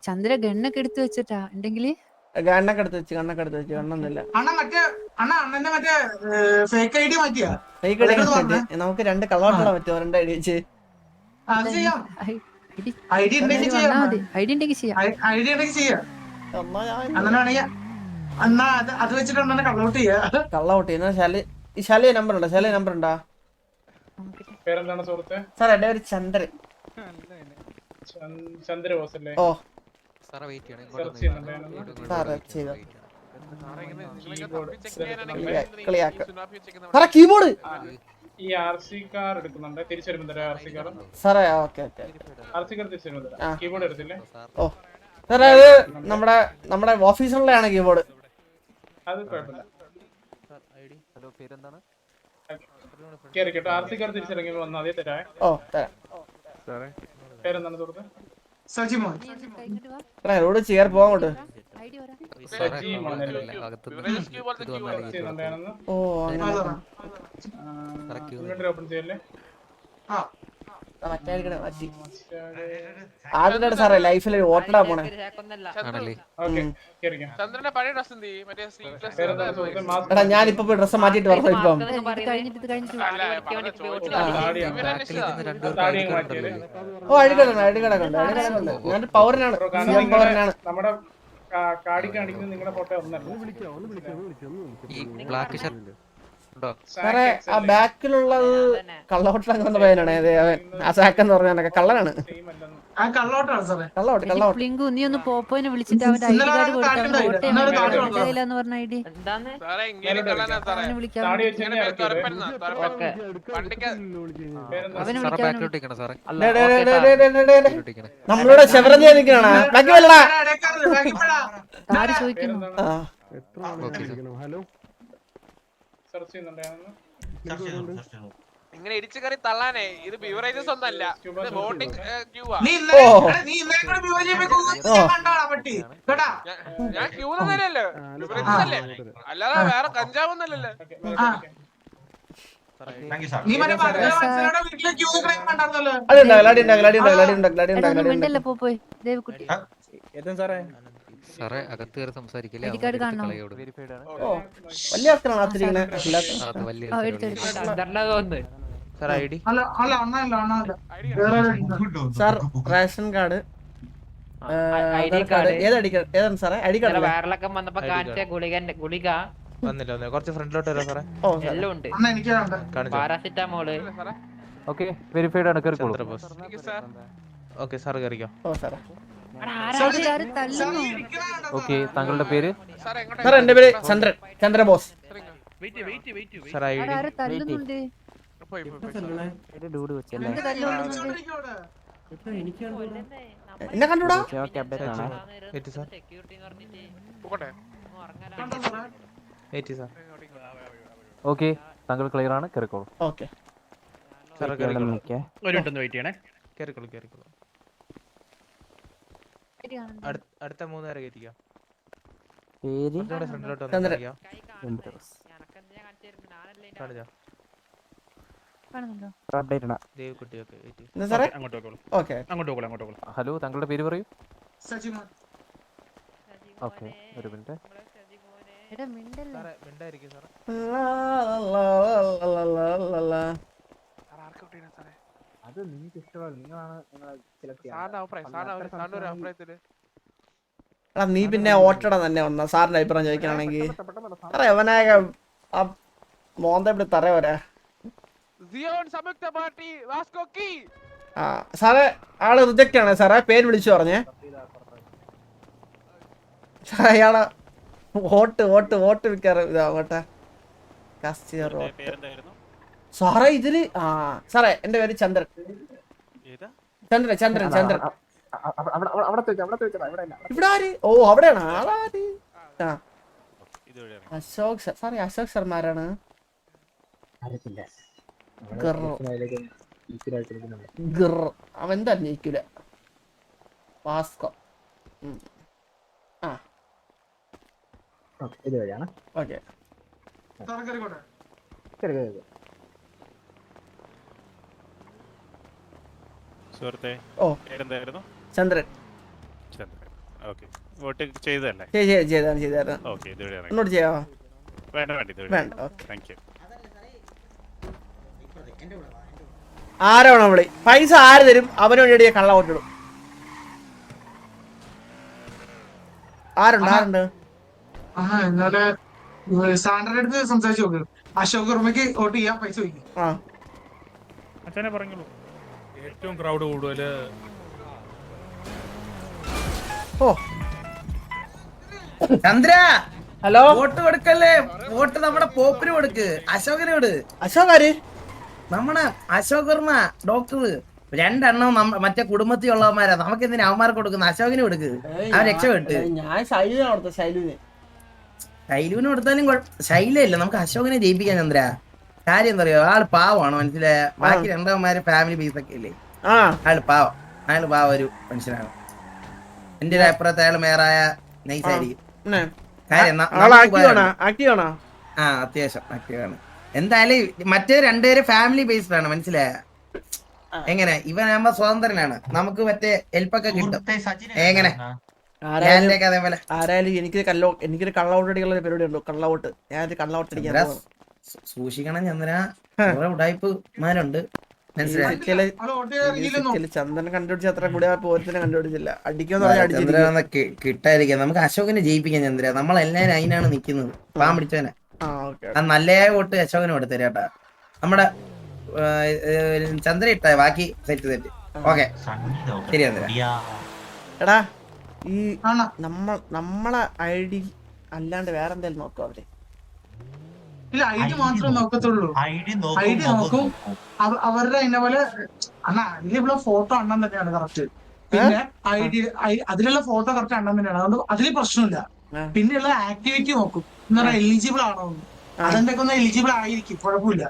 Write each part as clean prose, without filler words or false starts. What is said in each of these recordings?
ചന്ദ്ര ഗണ്ണൊക്കെ എടുത്തു വെച്ചിട്ടാ ഉണ്ടെങ്കില് കണ്ണൊക്കെ എടുത്ത് വെച്ച് കണ്ണൊന്നുമില്ല. ഫേക്ക് ഐഡി മാറ്റിയാ ഫേക്ക് ഐഡി മാറ്റി നമുക്ക് 2 കള്ളവോട്ടുള്ള പറ്റുമോ? 2 ഐഡി വെച്ച് ഐഡി ഉണ്ടെങ്കിൽ വന്നാ ചെയ്യാം. മതി. ഐഡി ഉണ്ടെങ്കിൽ ചെയ്യാം. ഐഡി ഉണ്ടെങ്കിൽ ചെയ്യാം. എന്നാ ഞാൻ അങ്ങനെയാണെങ്കിൽ എന്നാ അത് വെച്ചിട്ട് കള്ളൗട്ട് ചെയ്യാ. കള്ളവോട്ട് ചെയ്യുന്ന ശാലിയ നമ്പർ ഉണ്ടോ? ശാലിയ നമ്പർ ഉണ്ടോ? പേരെന്താണ് സുഹൃത്തെ? സാർ എന്റെ പേര് ചന്ദ്രൻ. ചന്ദ്രബോസ് അല്ലേ? ഓ സെർച്ച് ചെയ്യുന്നുണ്ടായിരുന്നു. സാറേ ചെയ്തോ സാറേ കീബോർഡ് ഈ ആർസി കാർ എടുക്കുന്നുണ്ട്. തിരിച്ചു വരുമ്പോ തരാം ആർസി കാർ. സാറേ ഓക്കെ ആർസി കാർ തിരിച്ചു വരുമ്പോ തരാം. കീബോർഡ് എടുത്തില്ലേ? ഓ സാറേ അത് നമ്മുടെ ഓഫീസിലുള്ളതാണ് കീബോർഡ്. അത് കുഴപ്പമില്ല. ഹലോ പേരെന്താണ്? കേറിക്കോട്ടെ. ആർസി കാർ തിരിച്ചിറങ്ങി വന്നാൽ മതി. തരാം. ഓ തരാം. പേരെന്താണ് സുഹൃത്തെ? സജിമോൻ. റോഡ് ചെയ്യാൻ പോവാങ്ങോട്ട്. സജി മോനല്ലേ? ഓ ഇൻവെന്ററി ഓപ്പൺ ചെയ്യല്ലേ? മാറ്റി ആദ്യമായിട്ട് സാറേ ലൈഫിൽ ഓട്ടടാ പോണേ. എടാ ഞാനിപ്പോ പോയി ഡ്രസ്സ് മാറ്റിട്ട് പറഞ്ഞു. ഇപ്പം ഓ അഴികടക്കുണ്ട്. ഞാൻ പൗരനാണ്. പൗരനാണ്. നമ്മുടെ കാടി കാണിക്കുന്നത് നിങ്ങളുടെ ഫോട്ടോ ഒന്നല്ല. സാറേ ആ ബാക്കിലുള്ളത് കള്ളവോട്ടിലങ്ങനെ പയ്യനാണ്. അവൻ അസാക്കെന്ന് പറഞ്ഞ കള്ളനാണ്. കള്ളവോട്ട് നീ ഒന്ന് പോപ്പോനെ വിളിച്ചിട്ട് അവന്റെ ഐഡി കാർഡ് കൊടുക്കാന്ന് പറഞ്ഞ ഐഡി അവനെ നമ്മളിവിടെ ശബരഞ്ഞ നിൽക്കണ ബാക്കി വല്ലടാ ആര് ചോദിക്കുന്നു? സെർച്ച് ചെയ്യുന്നുണ്ടായിരുന്നു. ഇങ്ങനെ ഇടിച്ചു കയറി തള്ളാനേ ഇത് ബിവറേജസ് ഒന്നല്ല, ഇത് വോട്ടിംഗ് ക്യൂ ആ. ഞാൻ ക്യൂ തന്നെയല്ലോ, ബിവറേജസ് അല്ലേ, അല്ലാതെ വേറെ കഞ്ചാവൊന്നല്ലല്ലോ. പോയി ദേവക്കുട്ടി സാറേ അകത്ത് കയറി സംസാരിക്കില്ലേ? ഐഡി കാർഡ് കാണണോ? വലിയ സാർ റേഷൻ കാർഡ് ഏതാണ് സാറേ ഐഡി കാർഡ്? വയറിളക്കം വന്നപ്പോ കാണിച്ച ഗുളിക വന്നില്ല, കുറച്ച് ഫ്രണ്ടിലോട്ട് വരാം സാറേ. എല്ലാം ഉണ്ട്, പാരാസിറ്റാമോള്. ഓക്കെ വെരിഫൈഡ് ആണ്. ഓക്കെ സാർ കയറിക്കോ. ഓ സാറേ ഓക്കെ താങ്കളുടെ പേര്? സാർ എന്റെ പേര് Chandran, Chandrabose. Sir I D തല്ലുന്നുണ്ട്. എന്നെ കണ്ടൂടാ? ഓക്കെ താങ്കൾ ക്ലിയർ ആണ്, കയറിക്കോളൂ. ഓക്കെ അടുത്ത 3 നേരം കയറ്റിക്കാം. ഫ്രണ്ടിലോട്ട് ഹലോ താങ്കളുടെ പേര് പറയൂ. ഓക്കെ ഒരു മിനിറ്റ്. അത് നിങ്ങൾക്ക് ഇഷ്ടമാണ്, നിങ്ങളാണ് നീ പിന്നെ ഓട്ടട തന്നെ വന്ന സാറിന്റെ അഭിപ്രായം ചോദിക്കുകയാണെങ്കിൽ സാറേ അവനായ ആ മോന്ത ഇവിടെ തറ വരാ. ആ സാറേ ആള് റിജക്റ്റ് ആണ് സാറേ, പേര് വിളിച്ചു പറഞ്ഞേ. സാറേ അയാളെ വോട്ട് വിൽക്കാറ് ഇതാവട്ടെ. സാറേ ഇതില് സാറേ എന്റെ പേര് ചന്ദ്രൻ. ഇവിടെ ആര്? ഓ അവിടെയാണ് ആളാര്? അശോക് സാറേ, അശോക് ശർമ്മ ആരാണ്? അവൻ എന്താ ജയിക്കൂല. വാസ്കോ. ഓക്കെ സുഹൃത്തെ ഓ പേരെന്തായിരുന്നു? ചന്ദ്രൻ. ചന്ദ്രൻ. ഓക്കെ വോട്ട് ചെയ്തല്ലേ ചെയ്തായിരുന്നു ഓക്കെ ഇതുവരെ ഇറങ്ങി ഒന്നോട്ട് ചെയ്യാവോ വേണ്ട വേണ്ട ഇതുവരെ വേണ്ട ഓക്കെ താങ്ക് യു ആരാണോ വിളി പൈസ ആര് തരും അവന് വേണ്ടി കള്ള വോട്ടിടും ആരുണ്ട് എന്നാല് സാറിന്റെ അടുത്ത് സംസാരിച്ചു നോക്ക്. അശോക് വർമ്മയ്ക്ക് വോട്ട് ചെയ്യാൻ പൈസ വയ്ക്കും. ആ അച്ഛനെ പറഞ്ഞോളൂ ഏറ്റവും ക്രൗഡ് കൂടുതല് ഓ ചന്ദ്ര ഹലോ വോട്ട് കൊടുക്കല്ലേ, വോട്ട് നമ്മുടെ പോപ്പിന് കൊടുക്ക്, അശോകന് വിട്. അശോകാര് നമ്മുടെ അശോക് വർമ്മ ഡോക്ടർ, രണ്ടെണ്ണം മറ്റേ കുടുംബത്തിലുള്ളവന്മാരാ, നമുക്ക് എന്തിനാ അവന്മാർക്ക് കൊടുക്കുന്ന, അശോകിന് കൊടുക്ക്, അവൻ രക്ഷപ്പെട്ട്. ഞാൻ ശൈലുവിനെ കൊടുത്ത ശൈലുവിന് കൊടുത്താലും ശൈലയില്ല, നമുക്ക് അശോകനെ ജയിപ്പിക്കാൻ ചന്ദ്ര. കാര്യം എന്താ പറയുക, ആള് പാവമാണ് മനസ്സിലായ, ബാക്കി രണ്ടവന്മാര് ഫാമിലി ബേസ് ഒക്കെ ഇല്ലേ, അയാള് പാവം ഒരു മനുഷ്യനാണ്. എന്റെ ഒരു അഭിപ്രായത്തിൽ അയാൾ മേയറായ നൈസായിരിക്കും. ആ അത്യാവശ്യം ആക്റ്റീവാണ്. എന്തായാലും മറ്റേ രണ്ടുപേര് ഫാമിലി ബേസ്ഡ് ആണ് മനസ്സിലായ. എങ്ങനെ ഇവനാകുമ്പോ സ്വതന്ത്രനാണ്, നമുക്ക് മറ്റേ ഹെൽപ്പൊക്കെ കിട്ടും. എങ്ങനെ അതേപോലെ ആരായാലും എനിക്കൊരു കള്ളവോട്ടടികളുള്ള പരിപാടി ഉണ്ടോ, കള്ളവോട്ട്. ഞാനൊരു കള്ളവോട്ട് അടിക്കാൻ സൂക്ഷിക്കണം ചന്ദ്ര, കുറെ ഉടായ്പമാരുണ്ട് മനസ്സിലായി. ചന്ദ്രൻ കണ്ടുപിടിച്ച അത്ര കൂടെ പോരത്തിനെ കണ്ടുപിടിച്ചില്ല. അടിക്കാന്ന് കിട്ടാതിരിക്കാം, നമുക്ക് അശോകനെ ജയിപ്പിക്കാം ചന്ദ്ര. നമ്മളെല്ലാരും അതിനാണ് നിക്കുന്നത്, പാൻ പിടിച്ചവനെ. നല്ല വോട്ട് അശോകന് കൊടുത്തരും കേട്ടാ. നമ്മുടെ ചന്ദ്ര ഇട്ട ബാക്കി സെറ്റ്. ഓക്കെ ശരി ചന്ദ്ര. എടാ ഈ നമ്മളെ ഐഡി അല്ലാണ്ട് വേറെ എന്തായാലും നോക്കാം അവര്. ഇല്ല ഐഡി മാത്രമേ നോക്കത്തുള്ളൂ. ഐഡി നോക്കും അവരുടെ അതിനെ പോലെ. അണ്ണാ അതിലുള്ള ഫോട്ടോ അണ്ണൻ തന്നെയാണ് കറക്റ്റ്. പിന്നെ ഐഡി അതിലുള്ള ഫോട്ടോ കറക്റ്റ് അണ്ണൻ തന്നെയാണ്, അതുകൊണ്ട് അതിൽ പ്രശ്നമില്ല. പിന്നെയുള്ള ആക്ടിവിറ്റി നോക്കും, എന്ന് പറഞ്ഞാൽ എലിജിബിൾ ആണോ. അതെന്റെ ഒക്കെ ഒന്ന് എലിജിബിൾ ആയിരിക്കും, കുഴപ്പമില്ല,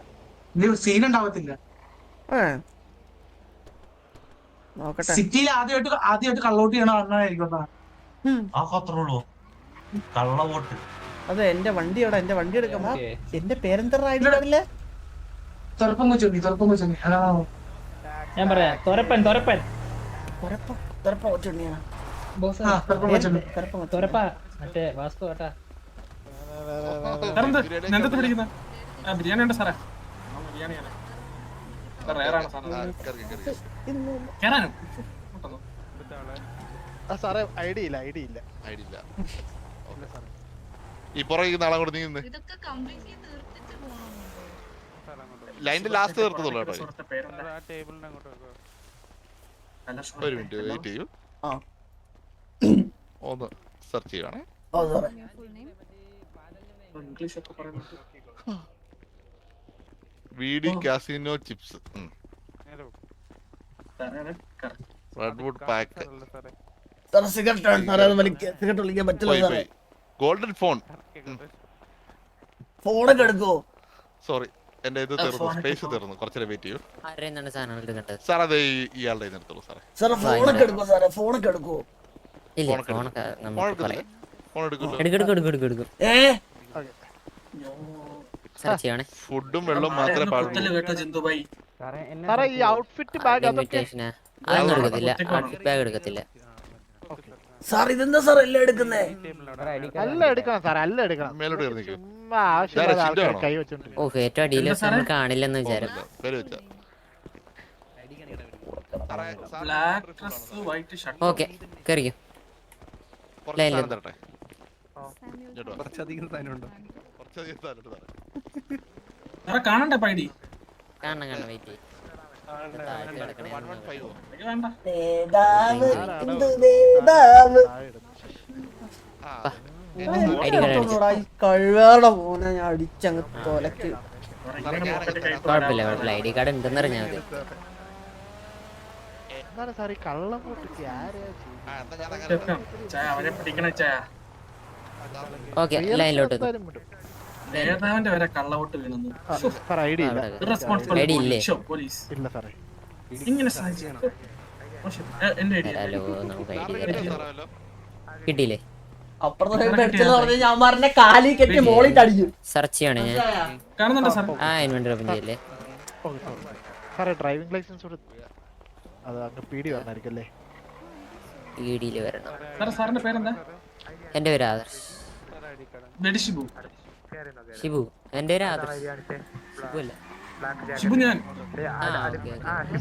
സീൻ ഉണ്ടാവത്തില്ല. സിറ്റിയിൽ ആദ്യമായിട്ട് കള്ളവോട്ട് ചെയ്യണ അണ്ണനായിരിക്കും. അതെ എന്റെ വണ്ടി എവിടെ, എന്റെ വണ്ടി എടുക്കുമ്പോ എന്റെ പേരെന്താ ഐഡി കാർഡില്ലേ തുറപ്പം കൊച്ചു ഞാൻ പറയാം, തുറപ്പൻ മറ്റേ വാസ്തു കേട്ടാ. ബിരിയാണി ഉണ്ട് സാറേ, സാറേ ഐഡി ഇല്ല ഈ പുറകെ നാളെ കൂടെ നീ ലൈനിന്റെ ലാസ്റ്റ് തീർത്തതുള്ളൂ കേട്ടോ. ഒരു മിനിറ്റ് വെയിറ്റ് ചെയ്യൂ, ഒന്ന് സെർച്ച് ചെയ്യുവാണേ. വീഡി casino chips, redwood pack, golden phone. ഫോണൊക്കെ എടുക്കോ? സോറി എന്റെ ഇത് തീർന്നു, സ്പേസ് തീർന്നു, കുറച്ചേരം വെയിറ്റ് ചെയ്യൂ സാർ. അത് ഇയാളുടെ എടുത്തോളൂ സാറേ. ഫോണൊക്കെ എടുക്കോ സാറേ, ഫോണൊക്കെ എടുക്കോ? ഫുഡും വെള്ളവും മാത്രമേ പാടുള്ളൂ. ഈ ഔട്ട്ഫിറ്റ് ബാഗ് സാർ ഇതെന്താ സാർ എല്ലാം എടുക്കുന്നേ? അല്ല എടുക്കണം സാറേ, അല്ല എടുക്കണം. മേലോട്ട് കയറി നിൽക്കും. കൈ വെച്ചോണ്ട് കാണില്ലെന്ന് വിചാരം. ഓക്കെ കേറിക്കോ. കാണണ്ടേ പൈഡി? കാണണം വെയിറ്റ്. കഴിവേറുടെ പോനെ ഞാൻ അടിച്ചങ്ങ് തൊലക്ക്. കുഴപ്പമില്ല ഐഡി കാർഡ് ഉണ്ടെന്ന് അറിഞ്ഞാൽ മതി. ഓക്കെ ലൈനിലോട്ട് വരെ കള്ളവോട്ട് വീണു. ഐഡി ഇല്ലേ? നമുക്ക് ഐഡി കാർഡ് കിട്ടിയില്ലേ? സെർച്ച് ചെയ്യണേ ഞാൻ. ആ ഇൻവെന്ററി ഓപ്പൺ ചെയ്യല്ലേ? ഡ്രൈവിംഗ് ലൈസൻസ് അത് അങ്ങ് പീടി വന്നായിരിക്കും അല്ലേ? ED-യിൽ വരണം. സാറിന്റെ പേരെന്താ? എൻ്റെ പേര് ആദർശ്. ഷിബു. ഷിബു. എൻ്റെ പേര് ആദർശ്. ഷിബു അല്ല. ഷിബു ഞാൻ.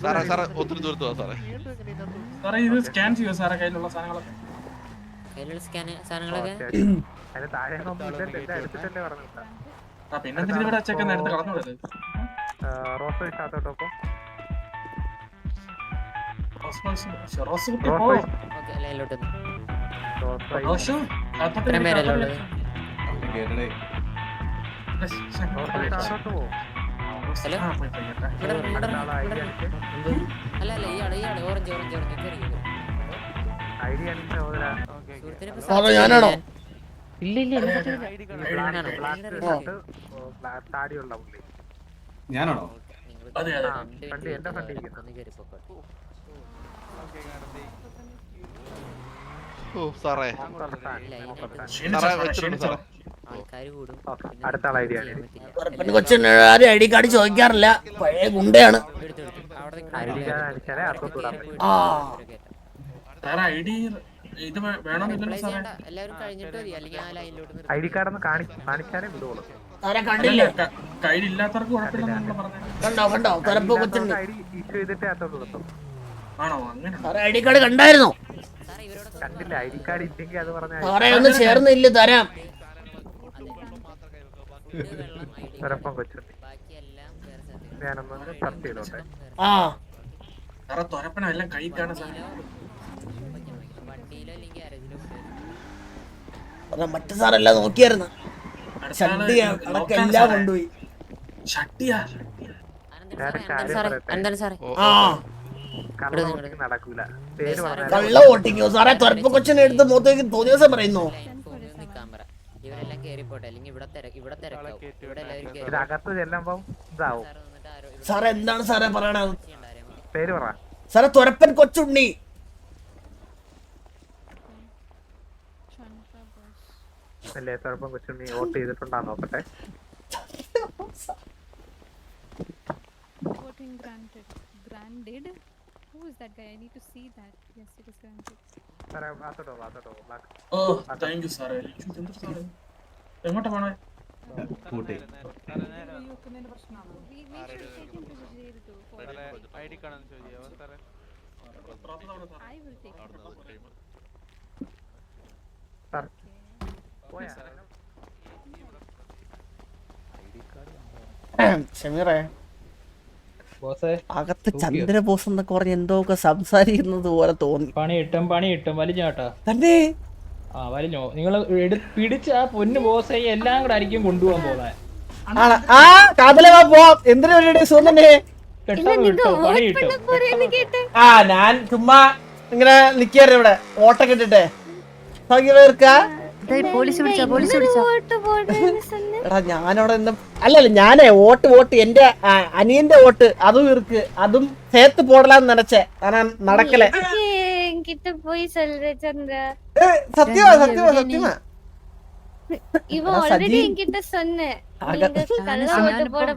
സാറേ ഒത്തിരി ദൂരത്ത് വാ സാറേ. സാറേ ഇത് സ്കാൻ ചെയ്യോ സാറേ കയ്യിലുള്ള സാധനങ്ങളൊക്കെ? കയ്യിലുള്ള സാധനങ്ങളൊക്കെ പിന്നെ എന്തിനാ ഇവിടെ വെച്ചേക്കാൻ എടുത്ത് കളഞ്ഞൂടത്? ലൈനിലോട്ട് ഇത്രയും പേരല്ലേ ഉള്ളത്? ഹലോ അല്ല ഇയാള് ഓറഞ്ച് ഞാനാണോ? ഇല്ല ഞാനാണോ? ഓ സാറേ വെച്ചിട്ടുണ്ട് സാറേ. കൊച്ചിന് ആരും ID കാർഡ് ചോദിക്കാറില്ല, പഴയ ഗുണ്ടയാണ്. സാറേ ID ഇത് വേണമെന്നില്ലല്ലോ സാറേ. എല്ലാവരും കഴിഞ്ഞിട്ട് മതി, അല്ലെങ്കിൽ ആ ലൈനിലോട്ട് ID കാർഡ് ഒന്ന് കാണിച്ചാലേ വിടുള്ളൂ. കണ്ടില്ലേ? കയ്യിലില്ലാത്തവർക്ക് കുഴപ്പമില്ലെന്നാണല്ലോ പറഞ്ഞത്. കണ്ടോ തുറപ്പ് കൊച്ചുണ്ട്. ഇഷ്യൂ ചെയ്തിട്ടേ അകത്തോട്ട് കൊടുത്തു. ആണോ അങ്ങനെ? ID കാർഡ് കണ്ടായിരുന്നോ? കണ്ടില്ല. ID കാർഡ് ഇല്ലെങ്കിൽ അത് പറഞ്ഞാൽ സാറേ ഒന്ന് ചേർന്നില്ല തരാം. കൊച്ചുണ്ട്. ഞാനൊന്ന് സെർച്ച് ചെയ്തോട്ടെ. സാറേ തുരപ്പന എല്ലാം കൈ കാണാൻ സാറേ. വണ്ടിയിലോ അല്ലെങ്കിൽ ആരെങ്കിലും മറ്റു സാറെല്ലാം നോക്കിയായിരുന്നു. എല്ലാം കൊണ്ടുപോയി. എന്താണ് സാറേ? നടക്കൂല. പേര് കള്ള വോട്ടിങ്ങോ സാറേ? തുറപ്പ് കൊച്ചിനെ എടുത്ത് മുഖത്തേക്ക് തോന്നിയ ദിവസം പറയുന്നു. ഇവരെല്ലാം കേറിപ്പോട്ടെ, അല്ലെങ്കിൽ ഇവിടെ തിരക്കാവും. ഇവിടെ എല്ലാവരും അകത്ത് ചെല്ലുമ്പോ ഇതാവും. സാറേ എന്താണ് സാറേ പറയണത്? പേര് പറ സാറേ. തുരപ്പൻ കൊച്ചുണ്ണി. അല്ലേ? തുറപ്പം കൊച്ചുണ്ണി വോട്ട് ചെയ്തിട്ടുണ്ടാന്ന് നോക്കട്ടെ. Voting granted. Who is that guy? I need to see that. Yes, it is granted. സാറേ വാത്തോട്ടോ ബ്ലാക്ക്. ഓ താങ്ക് യു സാറേ. എങ്ങോട്ടാ പോണേ? കൂട്ടി We should take him to jail too. ID card ഒന്ന് ചോദിക്കാവോ സാറേ? I will take him. Sir പോയാ? ഷമീറേ, അകത്ത് ചന്ദ്രബോസ് എന്നൊക്കെ പറഞ്ഞ് എന്തോക്കെ സംസാരിക്കുന്നത് പോലെ തോന്നി. പണി കിട്ടും വലിഞ്ഞാട്ടാ തന്നെ. വലിഞ്ഞോ? നിങ്ങൾ പിടിച്ച ആ പൊന്നു ബോസ് എല്ലാം കൂടെ ആയിരിക്കും കൊണ്ടുപോകാൻ പോകുന്നത്. എന്തിനു സുഖന്നെ ഞാൻ ചുമ്മാ ഇങ്ങനെ നിക്കാറ് ഇവിടെ ഓട്ടൊക്കെ ഇട്ടിട്ടെ. എടാ ഞാനവിടെ അല്ലല്ല ഞാനേ വോട്ട് എന്റെ അനിയന്റെ വോട്ട് അതും ഇருக்கு, അതും ചേർത്ത് പോടലാന്ന് നിனைச்சே. ஆனா நடக்கல. என்கிட்ட போய் சொல்ற சந்திரா. சத்தியமா சத்தியமா சத்தியமா இவன் ஆல்ரெடி என்கிட்ட சொன்ன நீங்க கள்ள ஓட்டு போட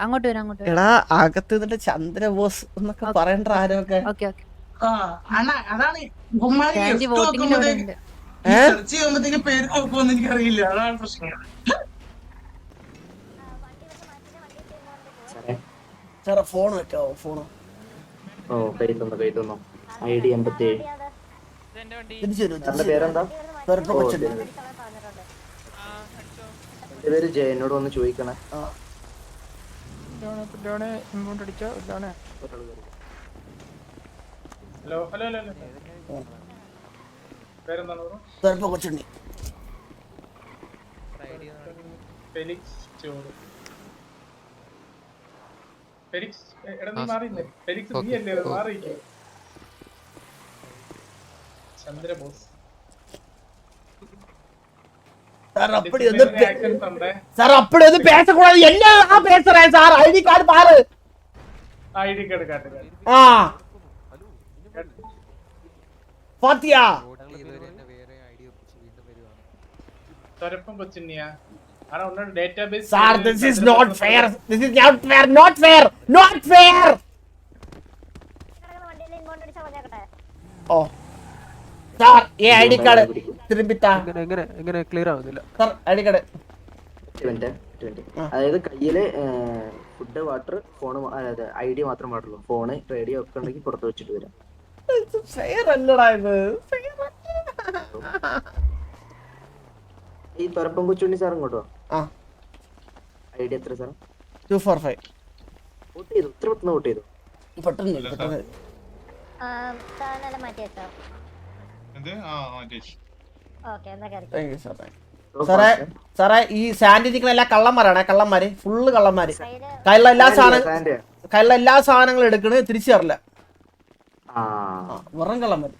അങ്ങോട്ട് വരാം. എടാ അകത്ത് നിന്നിട്ട് ചന്ദ്രബോസ് എന്നൊക്കെ പറയണ്ട ആരൊക്കെ. അതാണ് പേര് നോക്കുമെന്ന് എനിക്കറിയില്ല. അതാണ് പ്രശ്നം. സാറേ ഫോൺ വെക്കാവോ? ഫോണ് കൈ തന്നു. ID 87. പേരെന്താ? എന്റെ പേര് ജയ. എന്നോട് വന്ന് ചോദിക്കണേ. ഹലോ പേരെന്താണ്? കൊച്ചുണ്ണി. ഫെലിക്സ് ചോറ്. ഫെലിക്സ് എടാ നീ മാറിയില്ലേ? ഫെലിക്സ് നീ അല്ലേ മാറിയില്ലേ? ചന്ദ്രബോസ്. சார் அப்படி வந்து பேசக்கூடாது. என்ன பேசுறேன் சார்? ஐடி கார்டு பாரு. ஐடி கார்டு காட்டு. பாத்தியா? തുരപ്പം കൊച്ചിന്നിയാ. ആരാ ഉള്ള database? Sir, this is not fair. This is not fair. ഓ സാർ ഈ ഐഡി കാർഡ് തിരുമ്പിത്താ എങ്ങനെ ക്ലിയർ ആവുന്നില്ല സാർ ഐഡി കാർഡ് അതായത് കയ്യില് ഫുഡ് വാട്ടർ ഫോണ് ID മാത്രം പാടുള്ളൂ ഫോണ് റേഡിയോ ഒക്കെ ഉണ്ടെങ്കിൽ പുറത്ത് വെച്ചിട്ട് വരാം ഈ തുറപ്പം കൊച്ചുണ്ണി സാർ ഇങ്ങോട്ടോ ID എത്ര സാർ 245 വോട്ട് ചെയ്തു ഇത്ര പെട്ടെന്ന് വോട്ട് ചെയ്തു സാറേ ഈ സാൻഡിനിക്കുന്ന എല്ലാ കള്ളന്മാരാണ് കള്ളന്മാര് ഫുള്ള് കള്ളന്മാര് കയ്യിലുള്ള എല്ലാ സാധനങ്ങളും എടുക്കണ് തിരിച്ചു തരില്ല വെറും കള്ളന്മാര്